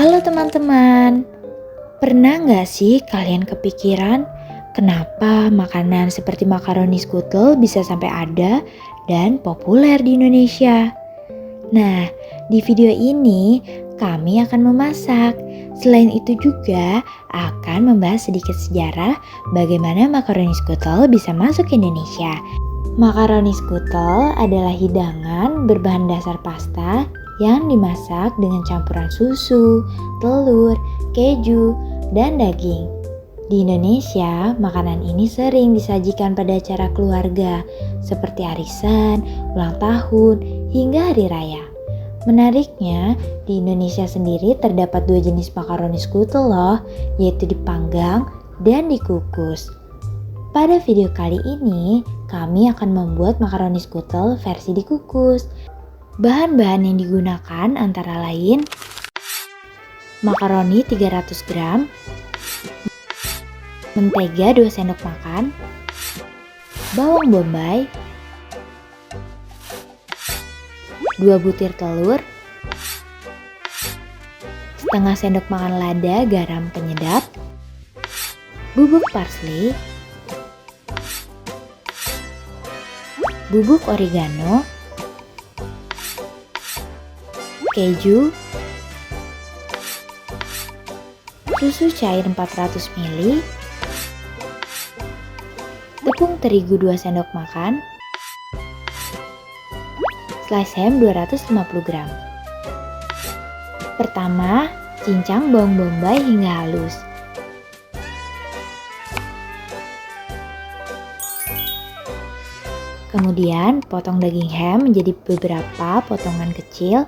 Halo teman-teman, pernah nggak sih kalian kepikiran kenapa makanan seperti makaroni skutel bisa sampai ada dan populer di Indonesia? Nah, di video ini kami akan memasak. Selain itu juga akan membahas sedikit sejarah bagaimana makaroni skutel bisa masuk ke Indonesia. Makaroni skutel adalah hidangan berbahan dasar pasta yang dimasak dengan campuran susu, telur, keju, dan daging. Di Indonesia, makanan ini sering disajikan pada acara keluarga seperti arisan, ulang tahun, hingga hari raya. Menariknya, di Indonesia sendiri terdapat dua jenis makaroni skutel loh, yaitu dipanggang dan dikukus. Pada video kali ini, kami akan membuat makaroni skutel versi dikukus. Bahan-bahan yang digunakan antara lain makaroni 300 gram, mentega 2 sendok makan, bawang bombay, 2 butir telur, setengah sendok makan lada garam penyedap, bubuk parsley, bubuk oregano, keju, susu cair 400 ml, tepung terigu 2 sendok makan, slice ham 250 gram. Pertama, cincang bawang bombay hingga halus. Kemudian, potong daging ham menjadi beberapa potongan kecil.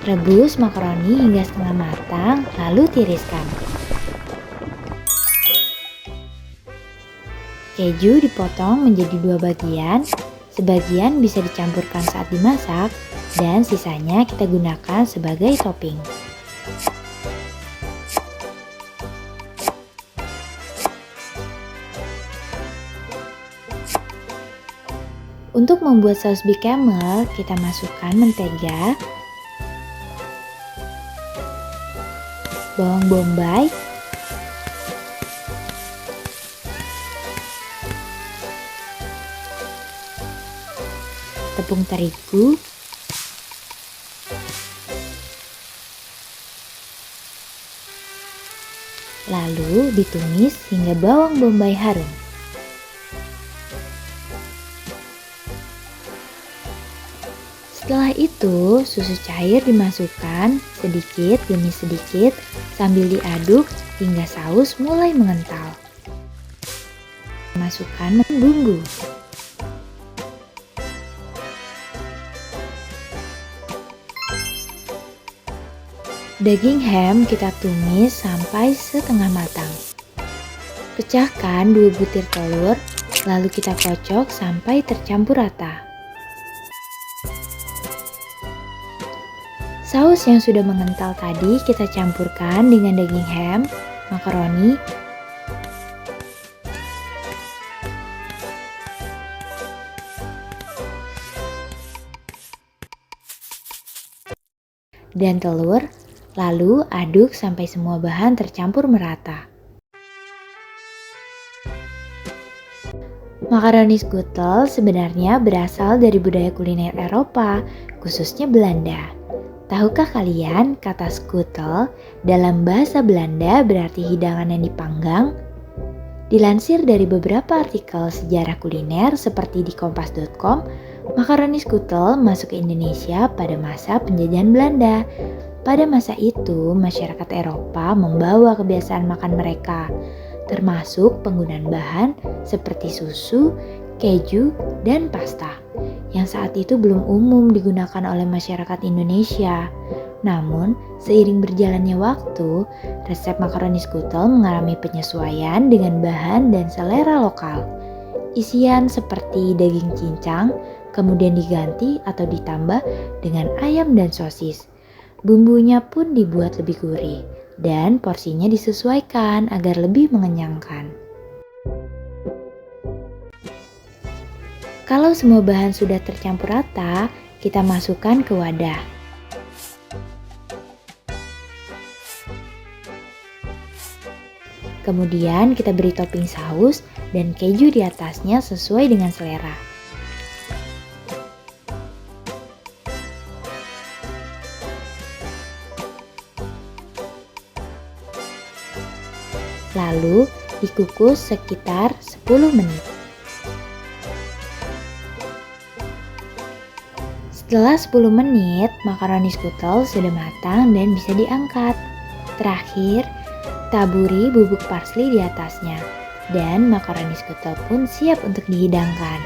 Rebus makaroni hingga setengah matang, lalu tiriskan. Keju dipotong menjadi 2 bagian, sebagian bisa dicampurkan saat dimasak, dan sisanya kita gunakan sebagai topping. Untuk membuat saus bechamel, kita masukkan mentega, bawang bombay, tepung terigu, lalu ditumis hingga bawang bombay harum. Setelah itu, susu cair dimasukkan sedikit demi sedikit sambil diaduk hingga saus mulai mengental. Masukkan bumbu. Daging ham kita tumis sampai setengah matang. Pecahkan 2 butir telur, lalu kita kocok sampai tercampur rata. Saus yang sudah mengental tadi kita campurkan dengan daging ham, makaroni, dan telur, lalu aduk sampai semua bahan tercampur merata. Makaroni skutel sebenarnya berasal dari budaya kuliner Eropa, khususnya Belanda. Tahukah kalian kata skutel dalam bahasa Belanda berarti hidangan yang dipanggang? Dilansir dari beberapa artikel sejarah kuliner seperti di kompas.com, makaroni skutel masuk ke Indonesia pada masa penjajahan Belanda. Pada masa itu, masyarakat Eropa membawa kebiasaan makan mereka, termasuk penggunaan bahan seperti susu, keju, dan pasta, yang saat itu belum umum digunakan oleh masyarakat Indonesia. Namun, seiring berjalannya waktu, resep makaroni skutel mengalami penyesuaian dengan bahan dan selera lokal. Isian seperti daging cincang kemudian diganti atau ditambah dengan ayam dan sosis. Bumbunya pun dibuat lebih gurih, dan porsinya disesuaikan agar lebih mengenyangkan. Kalau semua bahan sudah tercampur rata, kita masukkan ke wadah. Kemudian kita beri topping saus dan keju di atasnya sesuai dengan selera. Lalu dikukus sekitar 10 menit. Setelah 10 menit, makaroni skutel sudah matang dan bisa diangkat. Terakhir, taburi bubuk parsley di atasnya, dan makaroni skutel pun siap untuk dihidangkan.